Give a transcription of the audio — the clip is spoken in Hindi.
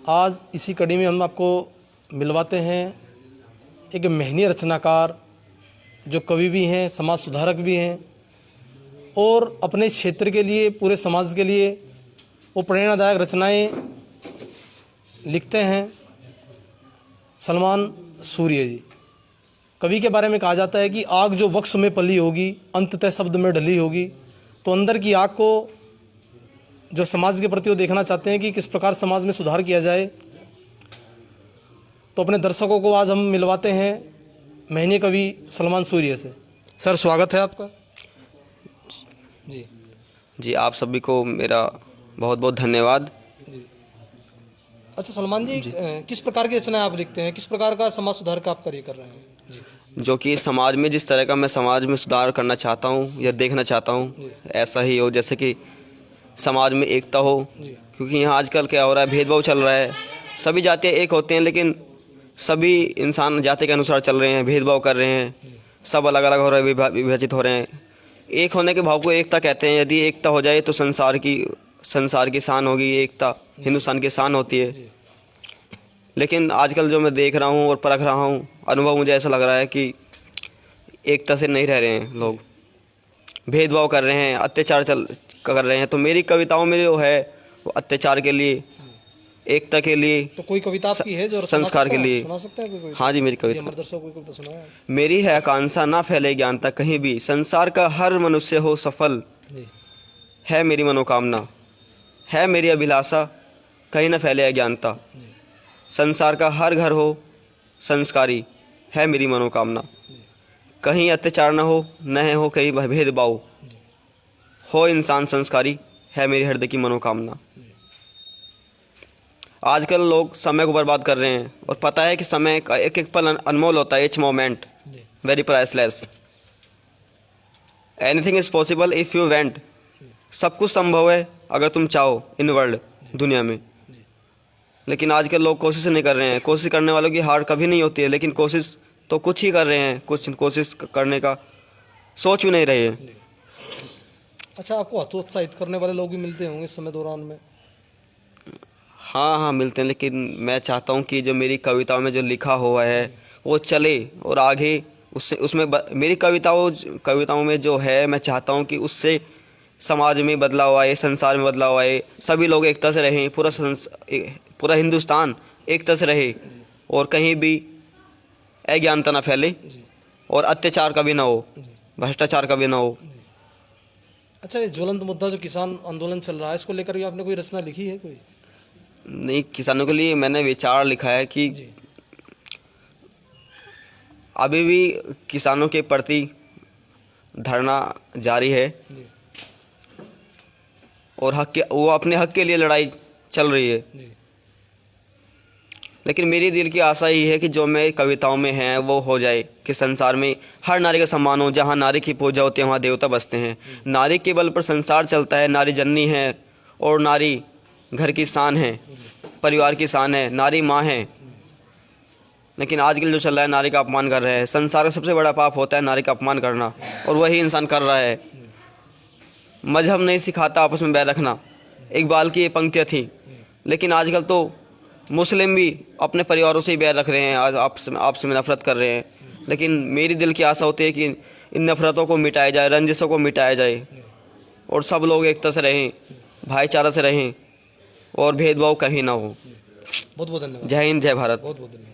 आज इसी कड़ी में हम आपको मिलवाते हैं एक महनीय रचनाकार जो कवि भी हैं, समाज सुधारक भी हैं और अपने क्षेत्र के लिए, पूरे समाज के लिए वो प्रेरणादायक रचनाएं लिखते हैं। सलमान सूर्य जी। कवि के बारे में कहा जाता है कि आग जो वक्ष में पली होगी, अंततः शब्द में ढली होगी। तो अंदर की आग को जो समाज के प्रति वो देखना चाहते हैं कि किस प्रकार समाज में सुधार किया जाए। तो अपने दर्शकों को आज हम मिलवाते हैं महनीय कवि सलमान सूर्य से। सर, स्वागत है आपका। जी, आप सभी को मेरा बहुत बहुत धन्यवाद। अच्छा सलमान जी, किस प्रकार की रचनाएं आप लिखते हैं, किस प्रकार का समाज सुधार का आप कार्य कर रहे हैं? जी। जो कि समाज में जिस तरह का मैं समाज में सुधार करना चाहता हूँ या देखना चाहता हूँ, ऐसा ही हो। जैसे कि समाज में एकता हो, क्योंकि यहाँ आजकल क्या हो रहा है, भेदभाव चल रहा है। सभी जातियाँ एक होते हैं लेकिन सभी इंसान जाति के अनुसार चल रहे हैं, भेदभाव कर रहे हैं, सब अलग अलग हो रहे हैं, विभाजित हो रहे हैं। एक होने के भाव को एकता कहते हैं। यदि एकता हो जाए तो संसार की शान होगी। एकता हिंदुस्तान की शान होती है। लेकिन आजकल जो मैं देख रहा हूँ और परख रहा हूँ, अनुभव मुझे ऐसा लग रहा है कि एकता से नहीं रह रहे हैं लोग, भेदभाव कर रहे हैं, अत्याचार कर रहे हैं। तो मेरी कविताओं में जो है वो अत्याचार के लिए, एकता के लिए, तो कोई कविता आपकी है जो संस्कार के लिए। सुना सकते हैं कोई? हाँ जी, मेरी कविता। हमारे दर्शकों को कोई कविता सुनाया? मेरी है आकांक्षा ना फैले ज्ञानता कहीं भी, संसार का हर मनुष्य हो सफल, है मेरी मनोकामना, है मेरी अभिलाषा, कहीं न फैले अज्ञानता। संसार का हर घर हो संस्कारी, है मेरी मनोकामना। कहीं अत्याचार न हो, न हो कहीं भेदभाव, हो इंसान संस्कारी, है मेरी हृदय की मनोकामना। आजकल लोग समय को बर्बाद कर रहे हैं और पता है कि समय का एक एक पल अनमोल होता है। H moment very priceless. Anything is possible if you went. सब कुछ संभव है अगर तुम चाहो इन वर्ल्ड, दुनिया में। लेकिन आजकल लोग कोशिश नहीं कर रहे हैं। कोशिश करने वालों की हार कभी नहीं होती है, लेकिन कोशिश तो कुछ ही कर रहे हैं, कुछ कोशिश करने का सोच भी नहीं रहे हैं। अच्छा, आपको हतोत्साहित करने वाले लोग भी मिलते होंगे इस समय दौरान में? हाँ, मिलते हैं। लेकिन मैं चाहता हूँ कि जो मेरी कविताओं में जो लिखा हुआ है वो चले और आगे उसमें मेरी कविताओं में जो है, मैं चाहता हूँ कि उससे समाज में बदलाव आए, संसार में बदलाव आए, सभी लोग एकता से रहें, पूरा हिंदुस्तान एकता से रहे और कहीं भी अज्ञानता ना फैले और अत्याचार कभी ना हो, भ्रष्टाचार कभी ना हो। अच्छा, ये ज्वलंत मुद्दा जो किसान आंदोलन चल रहा है, इसको लेकर भी आपने कोई रचना लिखी है कोई? नहीं, किसानों के लिए मैंने विचार लिखा है कि अभी भी किसानों के प्रति धरना जारी है और वो अपने हक के लिए लड़ाई चल रही है। लेकिन मेरी दिल की आशा ही है कि जो मेरी कविताओं में है वो हो जाए, कि संसार में हर नारी का सम्मान हो। जहाँ नारी की पूजा होती है वहाँ देवता बसते हैं। नारी के बल पर संसार चलता है। नारी जननी है और नारी घर की शान है, परिवार की शान है, नारी माँ है। लेकिन आजकल जो चल रहा है, नारी का अपमान कर रहे हैं। संसार का सबसे बड़ा पाप होता है नारी का अपमान करना, और वही इंसान कर रहा है। मजहब नहीं सिखाता आपस में बैर रखना, इकबाल की ये पंक्तियाँ थी। लेकिन आजकल तो मुस्लिम भी अपने परिवारों से ही बैर रख रहे हैं, आज आपस में नफरत कर रहे हैं। लेकिन मेरी दिल की आशा होती है कि इन नफरतों को मिटाया जाए, रंजिशों को मिटाया जाए और सब लोग एकता से रहें, भाईचारा से रहें और भेदभाव कहीं ना हो। बहुत बहुत धन्यवाद। जय हिंद, जय भारत। बहुत बहुत धन्यवाद।